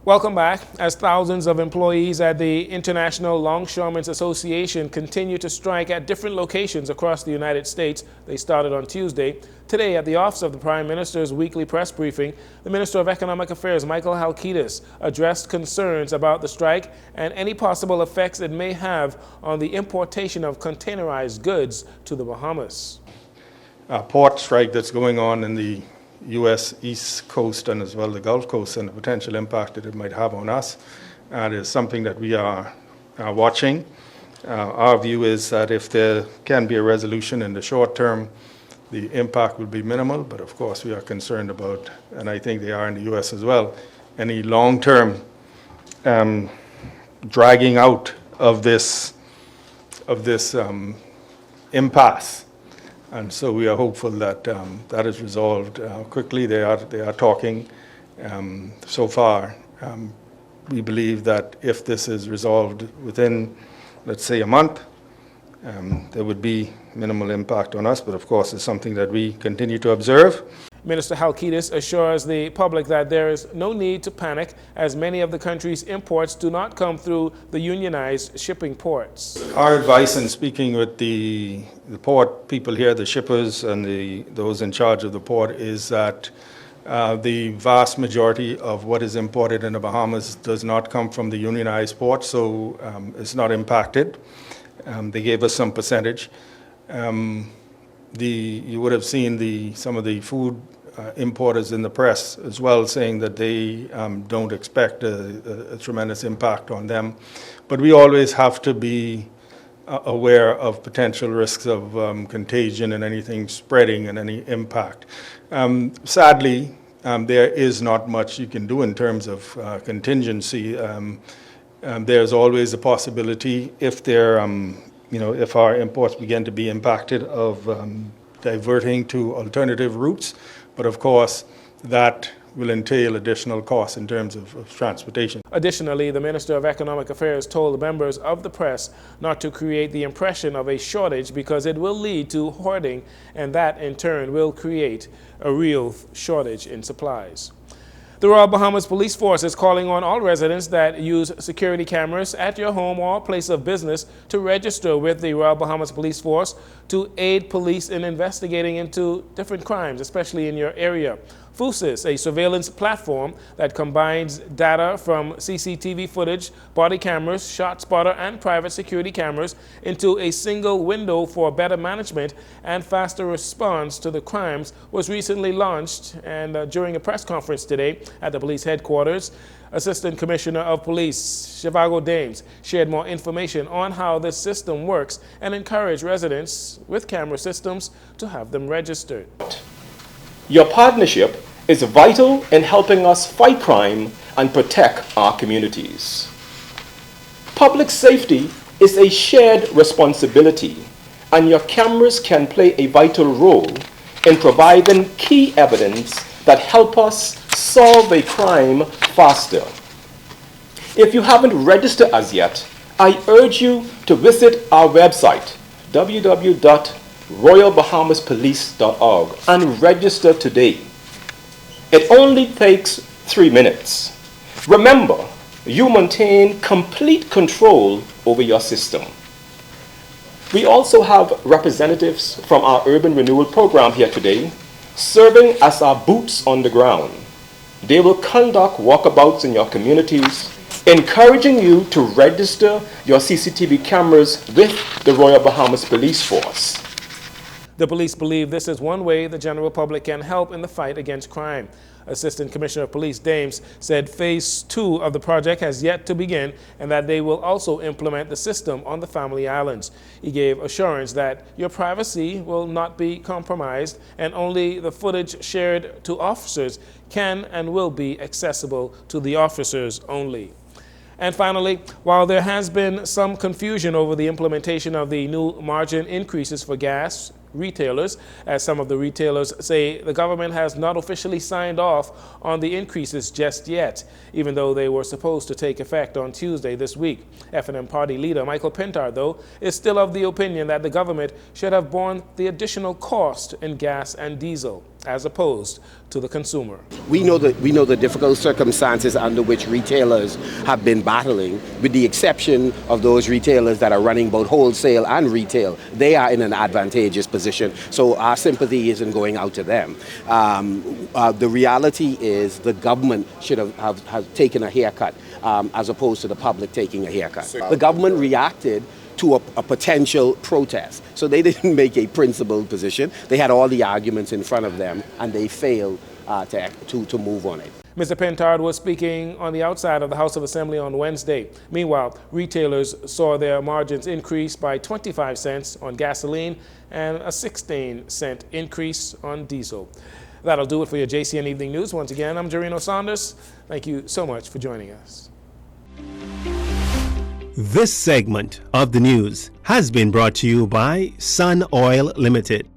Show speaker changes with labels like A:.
A: Welcome back. As thousands of employees at the International Longshoremen's Association continue to strike at different locations across the United States, they started on Tuesday. Today, at the office of the Prime Minister's weekly press briefing, the Minister of Economic Affairs, Michael Halkitis, addressed concerns about the strike and any possible effects it may have on the importation of containerized goods to the Bahamas.
B: A port strike that's going on in the U.S. East Coast and as well the Gulf Coast, and the potential impact that it might have on us, and is something that we are watching. Our view is that if there can be a resolution in the short term, the impact will be minimal, but of course we are concerned about, and I think they are in the U.S. as well, any long-term dragging out of this impasse. And so we are hopeful that that is resolved quickly. They are talking. So far, we believe that if this is resolved within, let's say, a month, there would be minimal impact on us. But of course, it's something that we continue to observe.
A: Minister Halkitis assures the public that there is no need to panic, as many of the country's imports do not come through the unionized shipping ports.
B: Our advice in speaking with the port people here, the shippers and those in charge of the port, is that the vast majority of what is imported in the Bahamas does not come from the unionized port, so it's not impacted. They gave us some percentage. You would have seen some of the food importers in the press as well saying that they don't expect a tremendous impact on them. But we always have to be aware of potential risks of contagion and anything spreading and any impact. Sadly, there is not much you can do in terms of contingency. There's always a possibility, if if our imports begin to be impacted, of diverting to alternative routes. But of course, that will entail additional costs in terms of transportation.
A: Additionally, the Minister of Economic Affairs told the members of the press not to create the impression of a shortage, because it will lead to hoarding, and that in turn will create a real shortage in supplies. The Royal Bahamas Police Force is calling on all residents that use security cameras at your home or place of business to register with the Royal Bahamas Police Force to aid police in investigating into different crimes, especially in your area. FUSIS, a surveillance platform that combines data from CCTV footage, body cameras, ShotSpotter, and private security cameras into a single window for better management and faster response to the crimes, was recently launched. And during a press conference today at the police headquarters, Assistant Commissioner of Police Shivago Dames shared more information on how this system works and encouraged residents with camera systems to have them registered.
C: Your partnership is vital in helping us fight crime and protect our communities. Public safety is a shared responsibility, and your cameras can play a vital role in providing key evidence that help us solve a crime faster. If you haven't registered as yet, I urge you to visit our website, www.royalbahamaspolice.org, and register today. It only takes 3 minutes. Remember, you maintain complete control over your system. We also have representatives from our urban renewal program here today, serving as our boots on the ground. They will conduct walkabouts in your communities, encouraging you to register your CCTV cameras with the Royal Bahamas Police Force.
A: The police believe this is one way the general public can help in the fight against crime. Assistant Commissioner of Police Dames said Phase 2 of the project has yet to begin, and that they will also implement the system on the Family Islands. He gave assurance that your privacy will not be compromised, and only the footage shared to officers can and will be accessible to the officers only. And finally, while there has been some confusion over the implementation of the new margin increases for gas retailers, as some of the retailers say the government has not officially signed off on the increases just yet, even though they were supposed to take effect on Tuesday this week. F&M party leader Michael Pintar, though, is still of the opinion that the government should have borne the additional cost in gas and diesel. as opposed to the consumer.
D: We know the difficult circumstances under which retailers have been battling, with the exception of those retailers that are running both wholesale and retail. They are in an advantageous position, so our sympathy isn't going out to them. The reality is the government should have taken a haircut as opposed to the public taking a haircut. The government reacted to a potential protest. So they didn't make a principled position. They had all the arguments in front of them, and they failed to move on it.
A: Mr. Pentard was speaking on the outside of the House of Assembly on Wednesday. Meanwhile, retailers saw their margins increase by 25 cents on gasoline and a 16-cent increase on diesel. That'll do it for your JCN Evening News. Once again, I'm Jarino Saunders. Thank you so much for joining us.
E: This segment of the news has been brought to you by Sun Oil Limited.